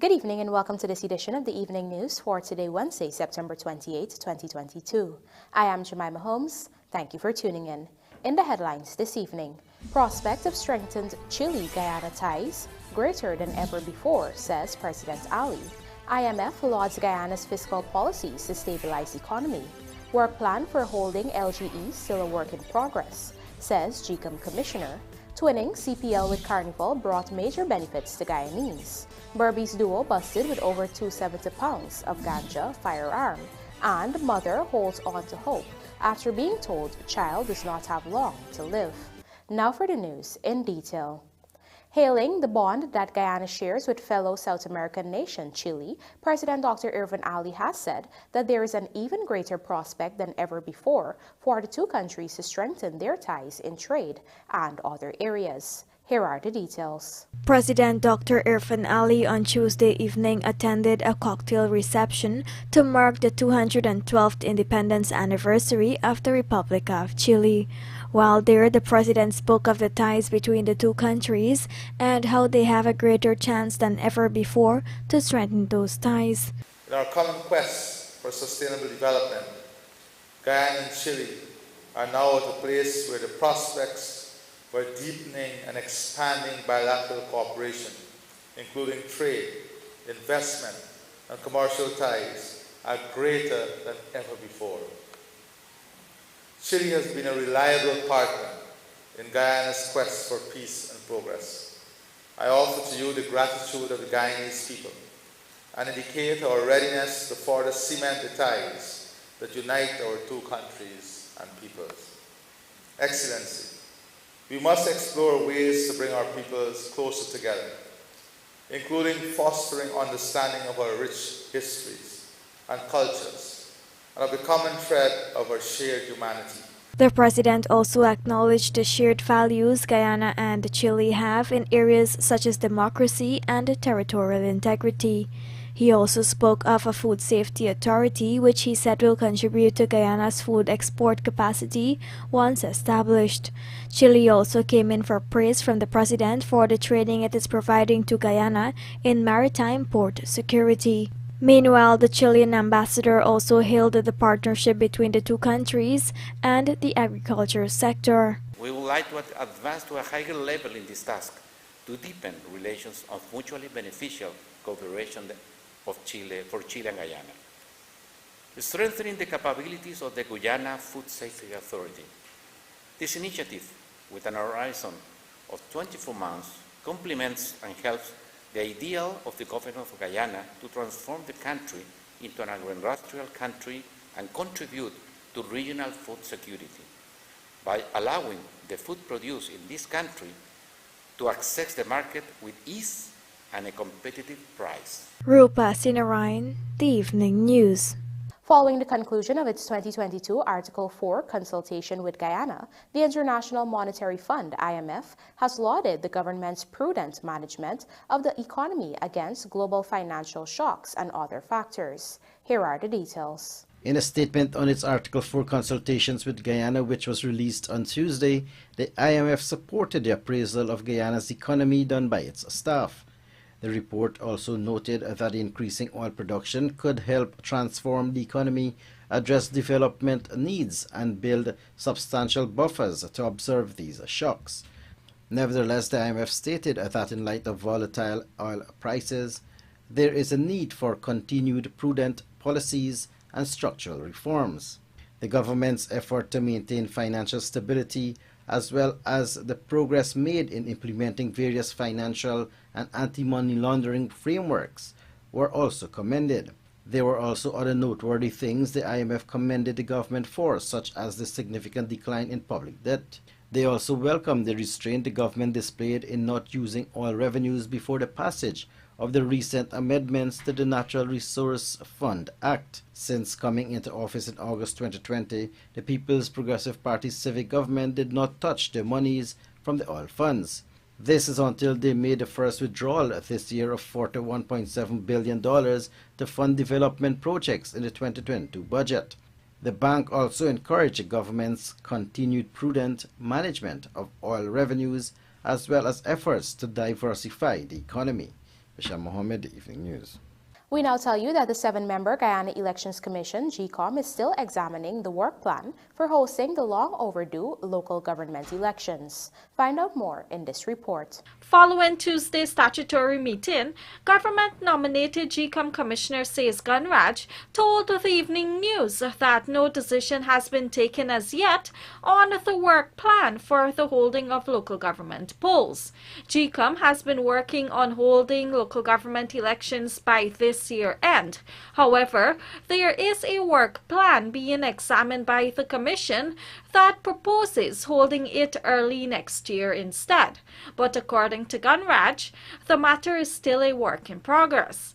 Good evening and welcome to this edition of the Evening News for today, Wednesday, September 28, 2022. I am Jemima Holmes. Thank you for tuning in. In the headlines this evening, prospect of strengthened Chile-Guyana ties greater than ever before, says President Ali. IMF lauds Guyana's fiscal policies to stabilize economy. Work plan for holding LGE still a work in progress, says GECOM Commissioner. Twinning CPL with Carnival brought major benefits to Guyanese. BERBICE duo busted with over 270 pounds of GANJA firearm. And mother holds on to hope after being told child does not have long to live. Now for the news in detail. Hailing the bond that Guyana shares with fellow South American nation Chile, President Dr. Irvin Ali has said that there is an even greater prospect than ever before for the two countries to strengthen their ties in trade and other areas. Here are the details. President Dr. Irfan Ali on Tuesday evening attended a cocktail reception to mark the 212th independence anniversary of the Republic of Chile. While there, the president spoke of the ties between the two countries and how they have a greater chance than ever before to strengthen those ties. In our common quest for sustainable development, Guyana and Chile are now at a place where the prospects for deepening and expanding bilateral cooperation, including trade, investment, and commercial ties, are greater than ever before. Chile has been a reliable partner in Guyana's quest for peace and progress. I offer to you the gratitude of the Guyanese people and indicate our readiness to further cement the ties that unite our two countries and peoples. Excellency, we must explore ways to bring our peoples closer together, including fostering understanding of our rich histories and cultures and of the common thread of our shared humanity. The president also acknowledged the shared values Guyana and Chile have in areas such as democracy and territorial integrity. He also spoke of a food safety authority which he said will contribute to Guyana's food export capacity once established. Chile also came in for praise from the president for the training it is providing to Guyana in maritime port security. Meanwhile, the Chilean ambassador also hailed the partnership between the two countries and the agriculture sector. We would like to advance to a higher level in this task to deepen relations of mutually beneficial cooperation for Chile and Guyana. Strengthening the capabilities of the Guyana Food Safety Authority. This initiative, with an horizon of 24 months, complements and helps the ideal of the government of Guyana to transform the country into an agro-industrial country and contribute to regional food security by allowing the food produced in this country to access the market with ease and a competitive price. Rupa Sinarayan, The Evening News. Following the conclusion of its 2022 Article 4 consultation with Guyana, the International Monetary Fund, IMF, has lauded the government's prudent management of the economy against global financial shocks and other factors. Here are the details. In a statement on its Article 4 consultations with Guyana, which was released on Tuesday, the IMF supported the appraisal of Guyana's economy done by its staff. The report also noted that increasing oil production could help transform the economy, address development needs, and build substantial buffers to absorb these shocks. Nevertheless, the IMF stated that in light of volatile oil prices, there is a need for continued prudent policies and structural reforms. The government's effort to maintain financial stability, as well as the progress made in implementing various financial and anti-money laundering frameworks, were also commended. There were also other noteworthy things the IMF commended the government for, such as the significant decline in public debt. They also welcomed the restraint the government displayed in not using oil revenues before the passage of the recent amendments to the Natural Resource Fund Act. Since coming into office in August 2020, the People's Progressive Party's civic government did not touch the monies from the oil funds. This is until they made the first withdrawal this year of $41.7 billion to fund development projects in the 2022 budget. The bank also encouraged the government's continued prudent management of oil revenues, as well as efforts to diversify the economy. Bishop Mohammed, Evening News. We now tell you that the 7-member Guyana Elections Commission, GECOM, is still examining the work plan for hosting the long overdue local government elections. Find out more in this report. Following Tuesday's statutory meeting, government-nominated GECOM Commissioner Says Gunraj told the Evening News that no decision has been taken as yet on the work plan for the holding of local government polls. GECOM has been working on holding local government elections by this year end. However, there is a work plan being examined by the Commission that proposes holding it early next year instead. But according to Gunraj, the matter is still a work in progress.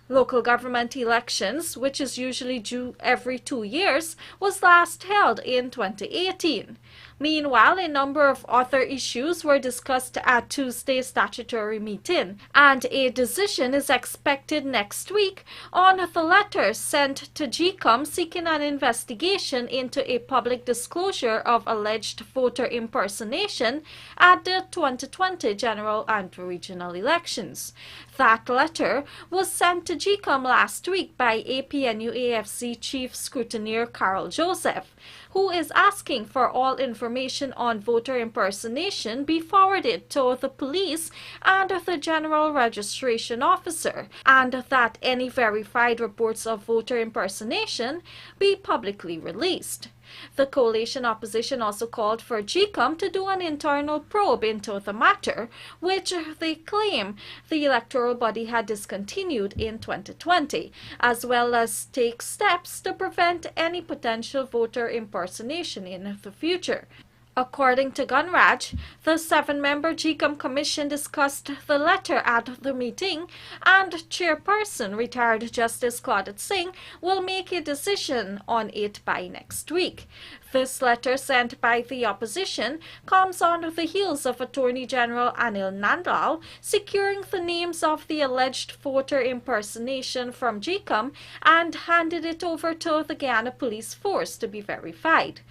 Local government elections, which is usually due every 2 years, was last held in 2018. Meanwhile, a number of other issues were discussed at Tuesday's statutory meeting, and a decision is expected next week on the letter sent to GECOM seeking an investigation into a public disclosure of alleged voter impersonation at the 2020 general and regional elections. That letter was sent to GECOM last week by APNU-AFC Chief Scrutineer Carl Joseph, who is asking for all information on voter impersonation be forwarded to the police and the General Registration Officer, and that any verified reports of voter impersonation be publicly released. The coalition opposition also called for GECOM to do an internal probe into the matter, which they claim the electoral body had discontinued in 2020, as well as take steps to prevent any potential voter impersonation in the future. According to Gunraj, the 7-member GECOM Commission discussed the letter at the meeting, and Chairperson, retired Justice Claudette Singh, will make a decision on it by next week. This letter sent by the opposition comes on the heels of Attorney General Anil Nandlal securing the names of the alleged voter impersonation from GECOM and handed it over to the Guyana Police Force to be verified.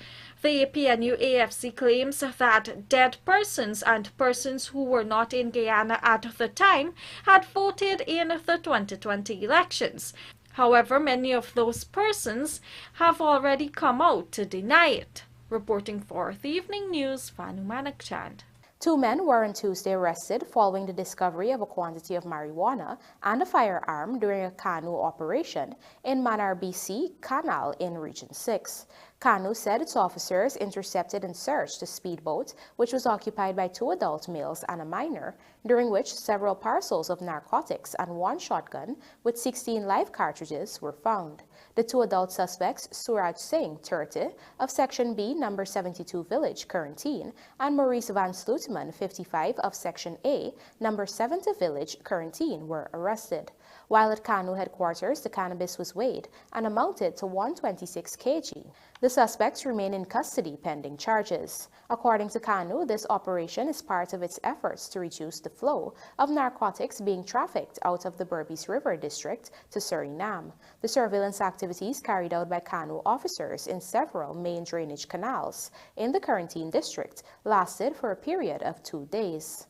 The APNU-AFC claims that dead persons and persons who were not in Guyana at the time had voted in the 2020 elections. However, many of those persons have already come out to deny it. Reporting for the Evening News, Vanu Manakchand. 2 men were on Tuesday arrested following the discovery of a quantity of marijuana and a firearm during a canoe operation in Manarbisi Canal in Region 6. Canoe said its officers intercepted and searched a speedboat which was occupied by 2 adult males and a minor, during which several parcels of narcotics and 1 shotgun with 16 live cartridges were found. The 2 adult suspects, Suraj Singh, 30, of Section B, number 72 Village, Quarantine, and Maurice Van Slootman, 55, of Section A, number 70 Village, Quarantine, were arrested. While at Canoe headquarters, the cannabis was weighed and amounted to 126 kg. The suspects remain in custody pending charges. According to Canoe, this operation is part of its efforts to reduce the flow of narcotics being trafficked out of the BERBICE River District to Suriname. The surveillance activities carried out by Canoe officers in several main drainage canals in the Quarantine District lasted for a period of 2 days.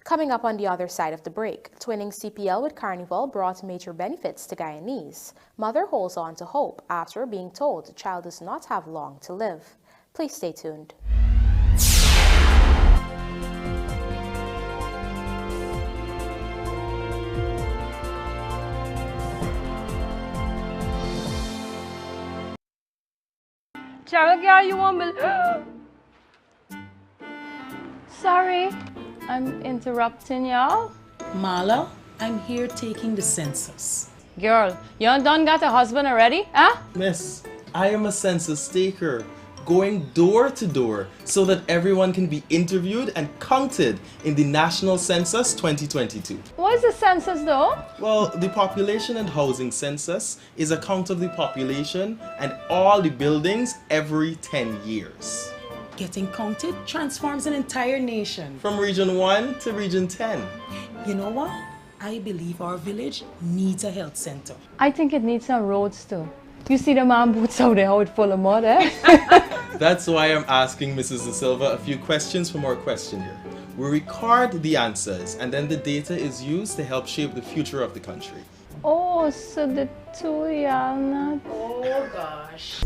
Coming up on the other side of the break, twinning CPL with Carnival brought major benefits to Guyanese. Mother holds on to hope after being told the child does not have long to live. Please stay tuned. Girl, you won't believe. Sorry, I'm interrupting y'all. Marla, I'm here taking the census. Girl, you done got a husband already, huh? Miss, I am a census taker, going door to door so that everyone can be interviewed and counted in the National Census 2022. What is the census though? Well, the Population and Housing Census is a count of the population and all the buildings every 10 years. Getting counted transforms an entire nation. From Region 1 to Region 10. You know what? I believe our village needs a health center. I think it needs some roads too. You see the man boots out there, how it's full of mud, eh? That's why I'm asking Mrs. De Silva a few questions from our questionnaire. We record the answers and then the data is used to help shape the future of the country. Oh, so the two y'all not... Oh gosh.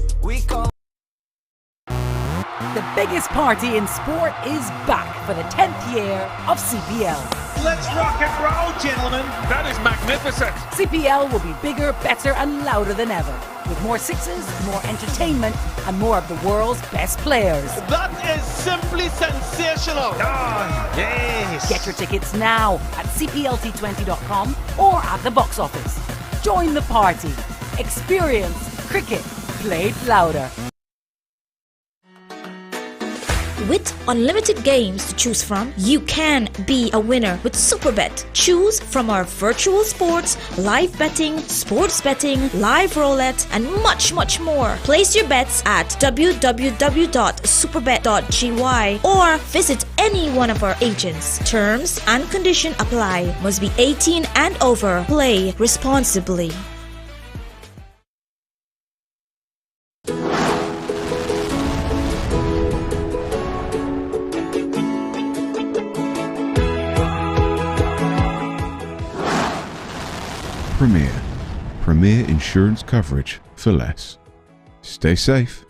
The biggest party in sport is back for the 10th year of CPL. Let's rock and roll, gentlemen. That is magnificent. CPL will be bigger, better and louder than ever, with more sixes, more entertainment and more of the world's best players. That is simply sensational. Oh, yes. Get your tickets now at cplt20.com or at the box office. Join the party. Experience cricket played louder. With unlimited games to choose from, you can be a winner with Superbet. Choose from our virtual sports, live betting, sports betting, live roulette, and much, much more. Place your bets at www.superbet.gy or visit any one of our agents. Terms and conditions apply. Must be 18 and over. Play responsibly. Premier insurance coverage for less. Stay safe.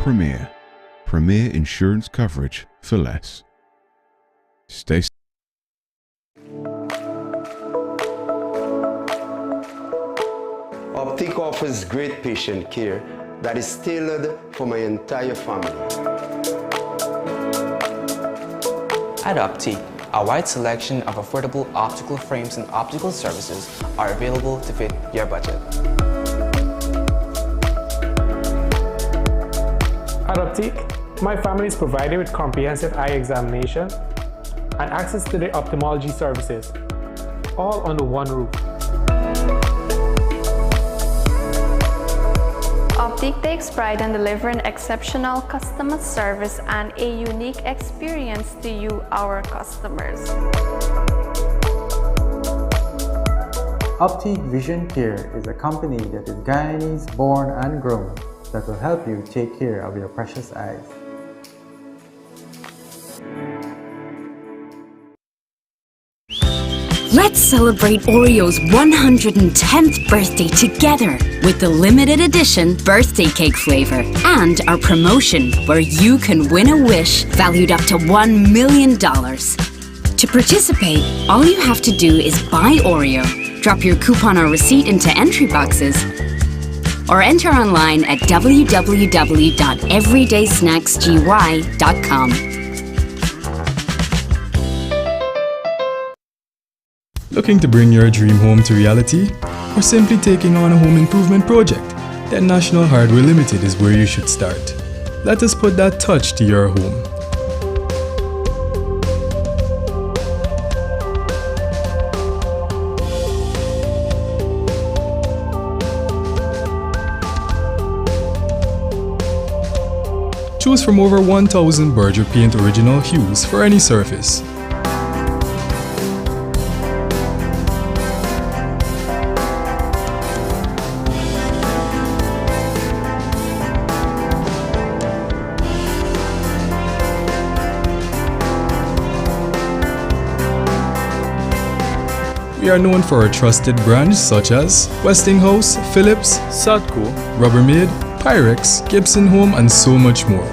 Premier insurance coverage for less. Stay safe. Optic offers great patient care that is tailored for my entire family. At Optic, a wide selection of affordable optical frames and optical services are available to fit your budget. At Optic, my family is provided with comprehensive eye examination and access to the ophthalmology services, all under one roof. Optic takes pride in delivering exceptional customer service and a unique experience to you, our customers. Optic Vision Care is a company that is Guyanese born and grown that will help you take care of your precious eyes. Let's celebrate Oreo's 110th birthday together with the limited edition birthday cake flavor and our promotion where you can win a wish valued up to $1 million. To participate, all you have to do is buy Oreo, drop your coupon or receipt into entry boxes, or enter online at www.everydaysnacksgy.com. Looking to bring your dream home to reality? Or simply taking on a home improvement project? Then National Hardware Limited is where you should start. Let us put that touch to your home. Choose from over 1,000 Berger Paint original hues for any surface. We are known for our trusted brands such as Westinghouse, Philips, Satco, Rubbermaid, Pyrex, Gibson Home and so much more.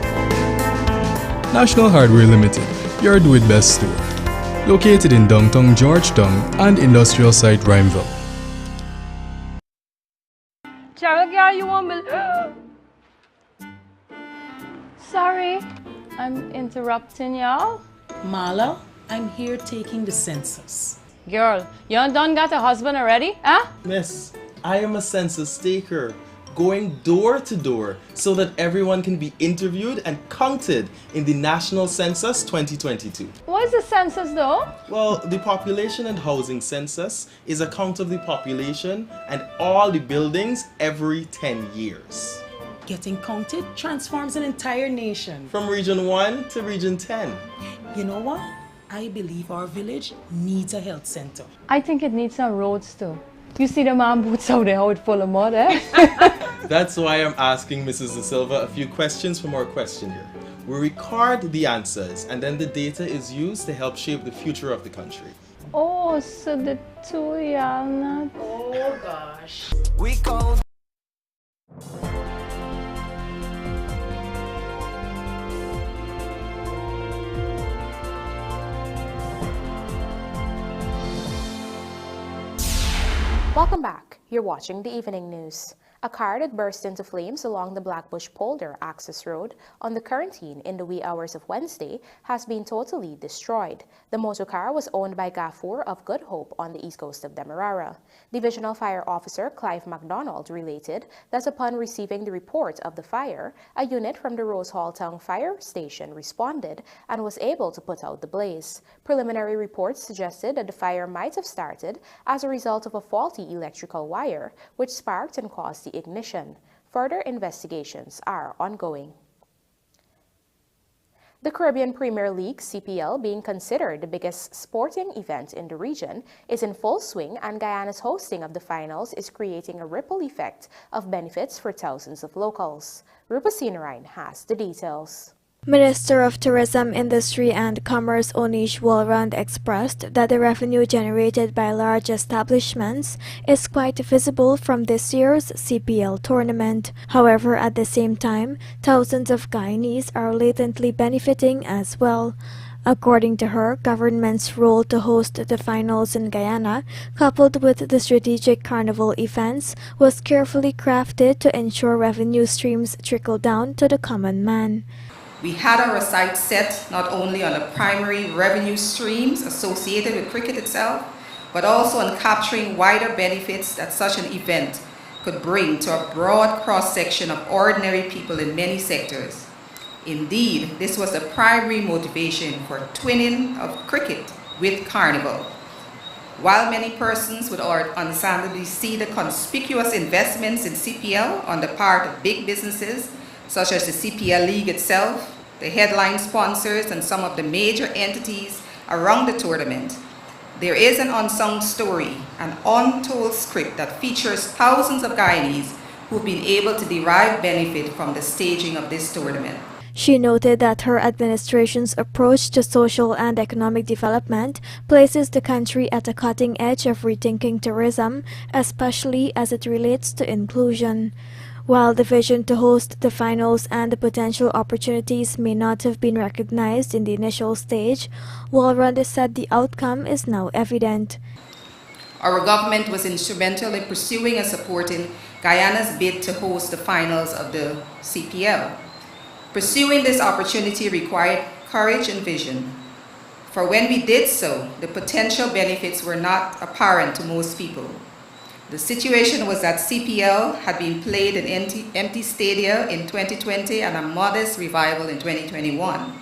National Hardware Limited, your do-it-best store. Located in downtown Georgetown and industrial site Rhymeville. Cheryl, girl, you won't believe... Sorry, I'm interrupting y'all. Marla, I'm here taking the census. Girl, you done got a husband already, huh? Miss, I am a census taker, going door to door so that everyone can be interviewed and counted in the National Census 2022. What is the census though? Well, the Population and Housing Census is a count of the population and all the buildings every 10 years. Getting counted transforms an entire nation. From Region 1 to Region 10. You know what? I believe our village needs a health center. I think it needs some roads too. You see the man boots out there, how it's full of mud, eh? That's why I'm asking Mrs. De Silva a few questions from our questionnaire. We record the answers and then the data is used to help shape the future of the country. Oh, so the two y'all not... Oh gosh. We go. Welcome back. You're watching the evening news. A car that burst into flames along the Blackbush Polder access road on the Quarantine in the wee hours of Wednesday has been totally destroyed. The motor car was owned by Gafoor of Good Hope on the east coast of Demerara. Divisional Fire Officer Clive MacDonald related that upon receiving the report of the fire, a unit from the Rose Hall Town Fire Station responded and was able to put out the blaze. Preliminary reports suggested that the fire might have started as a result of a faulty electrical wire, which sparked and caused the ignition. Further investigations are ongoing. The Caribbean Premier League, CPL, being considered the biggest sporting event in the region, is in full swing, and Guyana's hosting of the finals is creating a ripple effect of benefits for thousands of locals. Rupa Sinarain has the details. Minister of Tourism, Industry and Commerce Onish Walrand expressed that the revenue generated by large establishments is quite visible from this year's CPL tournament. However, at the same time, thousands of Guyanese are latently benefiting as well. According to her, government's role to host the finals in Guyana, coupled with the strategic carnival events, was carefully crafted to ensure revenue streams trickle down to the common man. We had our sights set not only on the primary revenue streams associated with cricket itself, but also on capturing wider benefits that such an event could bring to a broad cross-section of ordinary people in many sectors. Indeed, this was the primary motivation for twinning of cricket with carnival. While many persons would understandably see the conspicuous investments in CPL on the part of big businesses, such as the CPL League itself, the headline sponsors, and some of the major entities around the tournament, there is an unsung story, an untold script that features thousands of Guyanese who've been able to derive benefit from the staging of this tournament. She noted that her administration's approach to social and economic development places the country at the cutting edge of rethinking tourism, especially as it relates to inclusion. While the vision to host the finals and the potential opportunities may not have been recognized in the initial stage, Walrand said the outcome is now evident. Our government was instrumental in pursuing and supporting Guyana's bid to host the finals of the CPL. Pursuing this opportunity required courage and vision. For when we did so, the potential benefits were not apparent to most people. The situation was that CPL had been played in empty stadia in 2020 and a modest revival in 2021.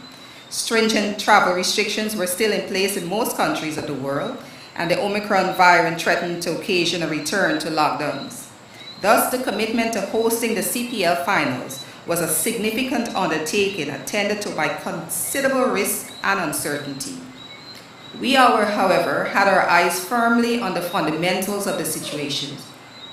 Stringent travel restrictions were still in place in most countries of the world, and the Omicron variant threatened to occasion a return to lockdowns. Thus, the commitment to hosting the CPL finals was a significant undertaking attended to by considerable risk and uncertainty. We, however, had our eyes firmly on the fundamentals of the situation.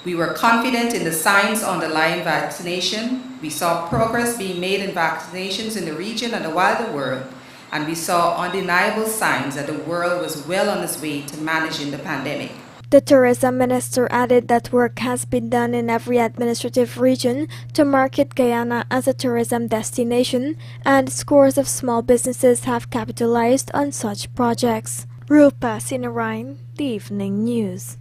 We were confident in the science underlying vaccination. We saw progress being made in vaccinations in the region and the wider world, and we saw undeniable signs that the world was well on its way to managing the pandemic. The tourism minister added that work has been done in every administrative region to market Guyana as a tourism destination, and scores of small businesses have capitalized on such projects. Rupa Sinarain, The Evening News.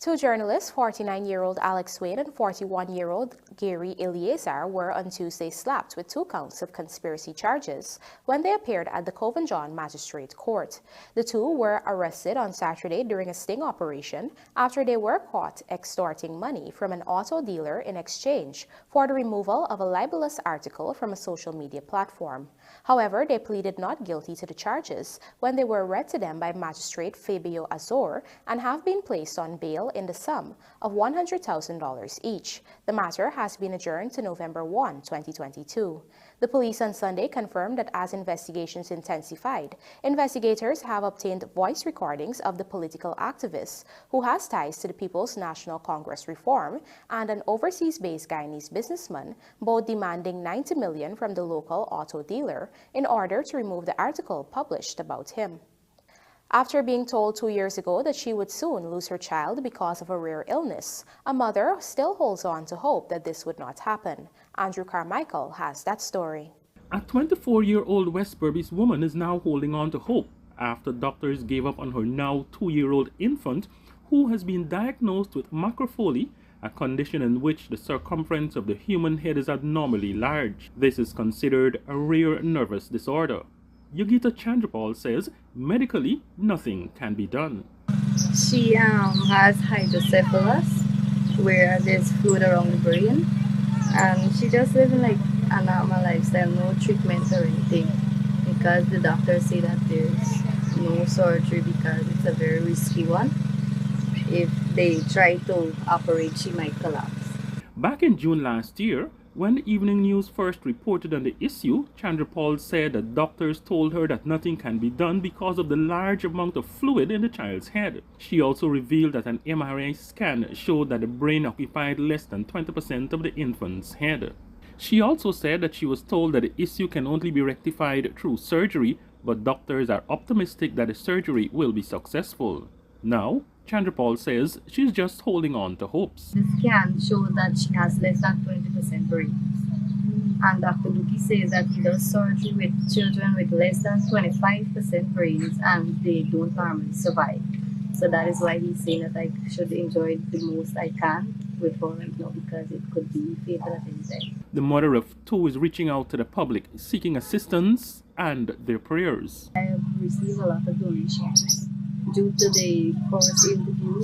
Two journalists, 49-year-old Alex Wayne and 41-year-old Gary Eleazar, were on Tuesday slapped with 2 counts of conspiracy charges when they appeared at the Coven John Magistrate Court. The two were arrested on Saturday during a sting operation after they were caught extorting money from an auto dealer in exchange for the removal of a libelous article from a social media platform. However, they pleaded not guilty to the charges when they were read to them by Magistrate Fabio Azor and have been placed on bail criminal in the sum of $100,000 each. The matter has been adjourned to November 1, 2022. The police on Sunday confirmed that as investigations intensified, investigators have obtained voice recordings of the political activist who has ties to the People's National Congress reform and an overseas-based Guyanese businessman, both demanding $90 million from the local auto dealer in order to remove the article published about him. After being told 2 years ago that she would soon lose her child because of a rare illness, a mother still holds on to hope that this would not happen. Andrew Carmichael has that story. A 24-year-old West Berbice woman is now holding on to hope after doctors gave up on her now 2-year-old infant who has been diagnosed with macropholy, a condition in which the circumference of the human head is abnormally large. This is considered a rare nervous disorder. Yogita Chandrapal says medically nothing can be done. She has hydrocephalus, where there's fluid around the brain, and she just living like a normal lifestyle, no treatment or anything, because the doctors say that there's no surgery because it's a very risky one. If they try to operate, she might collapse. Back in June last year, when the Evening News first reported on the issue, Chandrapal said that doctors told her that nothing can be done because of the large amount of fluid in the child's head. She also revealed that an MRI scan showed that the brain occupied less than 20% of the infant's head. She also said that she was told that the issue can only be rectified through surgery, but doctors are optimistic that the surgery will be successful. Now, Chandrapal says she's just holding on to hopes. The scan showed that she has less than 20% brains. And Dr. Duki says that he does surgery with children with less than 25% brains and they don't normally survive. So that is why he's saying that I should enjoy it the most I can with her right now because it could be fatal at any time. The mother of two is reaching out to the public, seeking assistance and their prayers. I have received a lot of donations due to the first interview,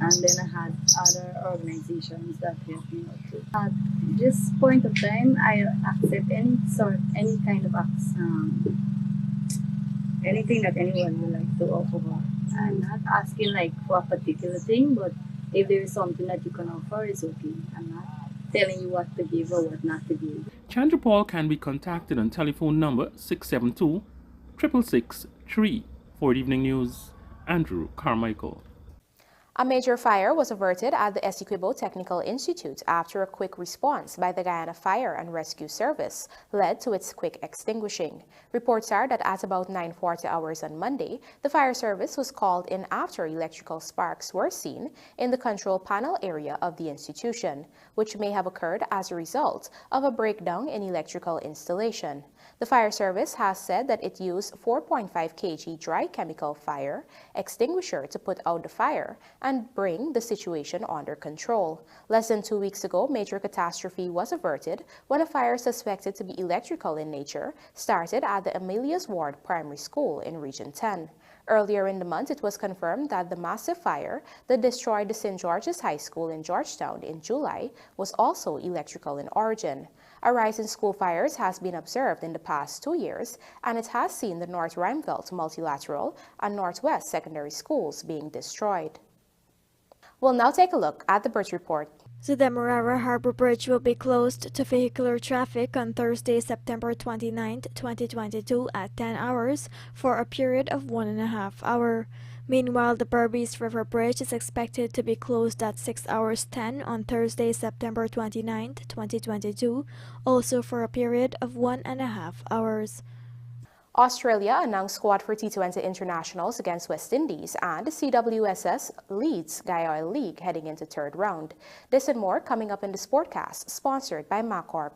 and then I had other organizations that helped me out too. At this point of time, I accept any kind of anything that anyone would like to offer. I'm not asking like for a particular thing, but if there is something that you can offer, it's okay. I'm not telling you what to give or what not to give. Chandrapal can be contacted on telephone number 672 666 3. For Evening News, Andrew Carmichael. A major fire was averted at the Essequibo Technical Institute after a quick response by the Guyana Fire and Rescue Service led to its quick extinguishing. Reports are that at about 9:40 hours on Monday, the fire service was called in after electrical sparks were seen in the control panel area of the institution, which may have occurred as a result of a breakdown in electrical installation. The fire service has said that it used 4.5 kg dry chemical fire extinguisher to put out the fire and bring the situation under control. Less than 2 weeks ago, major catastrophe was averted when a fire suspected to be electrical in nature started at the Amelia's Ward Primary School in Region 10. Earlier in the month, it was confirmed that the massive fire that destroyed the St. George's High School in Georgetown in July was also electrical in origin. A rise in school fires has been observed in the past 2 years, and it has seen the North Rheinveld Multilateral and Northwest Secondary Schools being destroyed. We'll now take a look at the bridge report. The Demerara Harbor Bridge will be closed to vehicular traffic on Thursday, September 29, 2022 at 10 hours for a period of 1.5 hours. Meanwhile, the Berbice River Bridge is expected to be closed at 6 hours 10 on Thursday, September 29, 2022, also for a period of 1.5 hours. Australia announced squad for T20 internationals against West Indies, and CWSS leads Guyana League heading into third round. This and more coming up in the Sportcast, sponsored by MacCorp.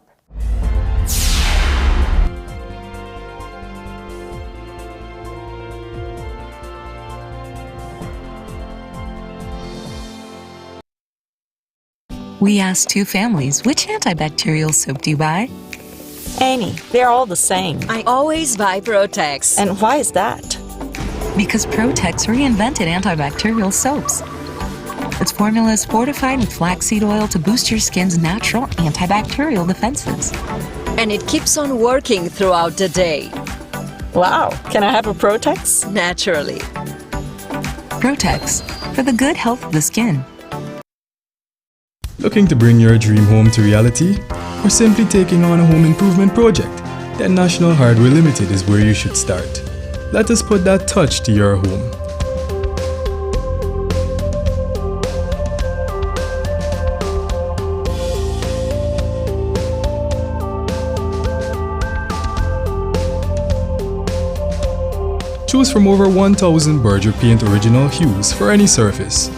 We asked two families, which antibacterial soap do you buy? Any. They're all the same. I always buy Protex. And why is that? Because Protex reinvented antibacterial soaps. Its formula is fortified with flaxseed oil to boost your skin's natural antibacterial defenses. And it keeps on working throughout the day. Wow. Can I have a Protex? Naturally. Protex, for the good health of the skin. Looking to bring your dream home to reality? Or simply taking on a home improvement project? Then National Hardware Limited is where you should start. Let us put that touch to your home. Choose from over 1,000 Berger Paint original hues for any surface.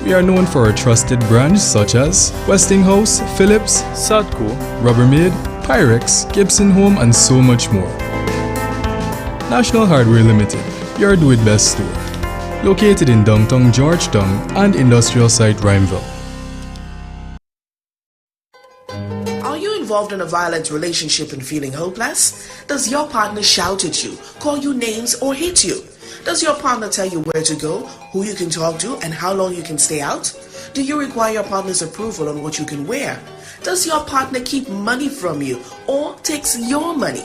We are known for our trusted brands such as Westinghouse, Philips, Sadco, Rubbermaid, Pyrex, Gibson Home, and so much more. National Hardware Limited, your do-it-best store. Located in downtown Georgetown and industrial site Rhymeville. Are you involved in a violent relationship and feeling hopeless? Does your partner shout at you, call you names, or hit you? Does your partner tell you where to go, who you can talk to, and how long you can stay out? Do you require your partner's approval on what you can wear? Does your partner keep money from you or takes your money?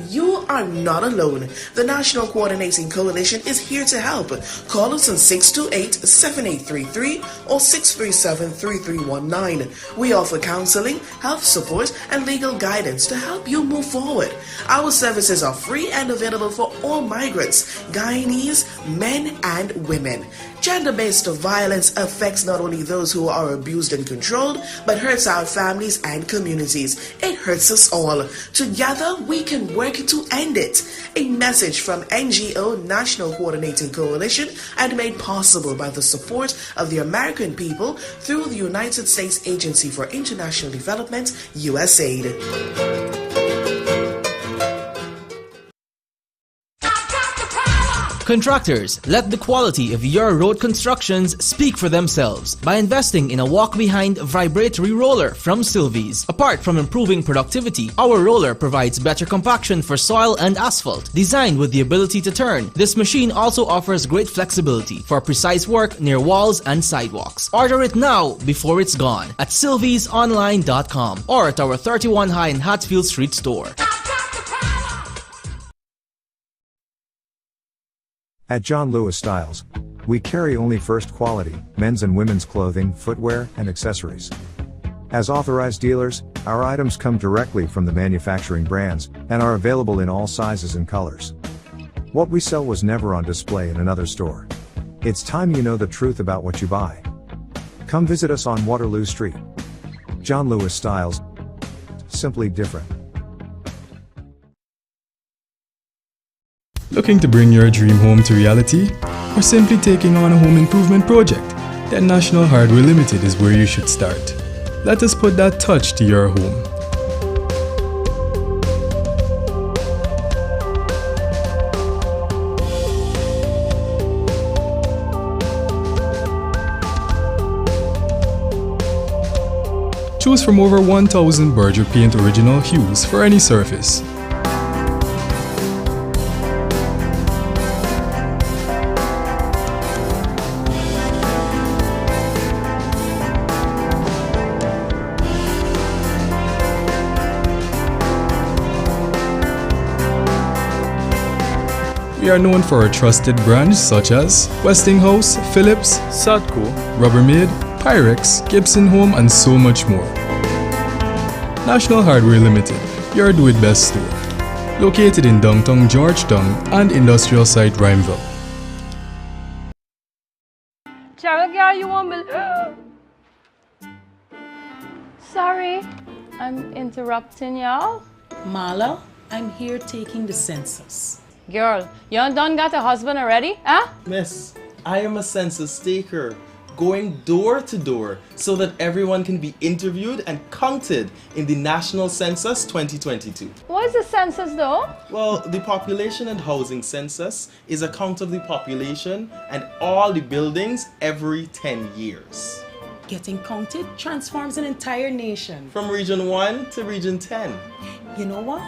You are not alone. The National Coordinating Coalition is here to help. Call us on 628-7833 or 637-3319. We offer counseling, health support, and legal guidance to help you move forward. Our services are free and available for all migrants, Guyanese, men and women. Gender-based violence affects not only those who are abused and controlled, but hurts our families and communities. It hurts us all. Together, we can work to end it. A message from NGO National Coordinating Coalition and made possible by the support of the American people through the United States Agency for International Development, USAID. Contractors, let the quality of your road constructions speak for themselves by investing in a walk-behind vibratory roller from Sylvies. Apart from improving productivity, our roller provides better compaction for soil and asphalt. Designed with the ability to turn, this machine also offers great flexibility for precise work near walls and sidewalks. Order it now before it's gone at sylviesonline.com or at our 31 High and Hatfield Street store. At John Lewis Styles, we carry only first quality men's and women's clothing, footwear, and accessories. As authorized dealers, our items come directly from the manufacturing brands and are available in all sizes and colors. What we sell was never on display in another store. It's time you know the truth about what you buy. Come visit us on Waterloo Street. John Lewis Styles, simply different. Looking to bring your dream home to reality? Or simply taking on a home improvement project? Then National Hardware Limited is where you should start. Let us put that touch to your home. Choose from over 1,000 Berger Paint original hues for any surface. We are known for our trusted brands such as Westinghouse, Philips, Sadco, Rubbermaid, Pyrex, Gibson Home, and so much more. National Hardware Limited, your do-it-best store. Located in downtown Georgetown and industrial site Rhymeville. Cheryl, girl, you want me? Sorry, I'm interrupting y'all. Marla, I'm here taking the census. Girl, you done got a husband already, huh? Miss, I am a census taker, going door to door so that everyone can be interviewed and counted in the National Census 2022. What is the census though? Well, the Population and Housing Census is a count of the population and all the buildings every 10 years. Getting counted transforms an entire nation. From Region 1 to Region 10. You know what?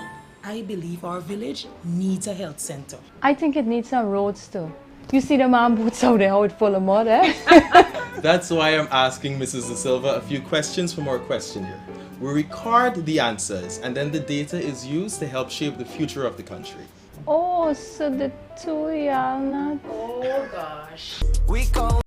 I believe our village needs a health center. I think it needs some roads too. You see the man boots out there, how it's full of mud, eh? That's why I'm asking Mrs. De Silva a few questions from our questionnaire. We record the answers and then the data is used to help shape the future of the country. Oh, so the two y'all not. Oh gosh. We call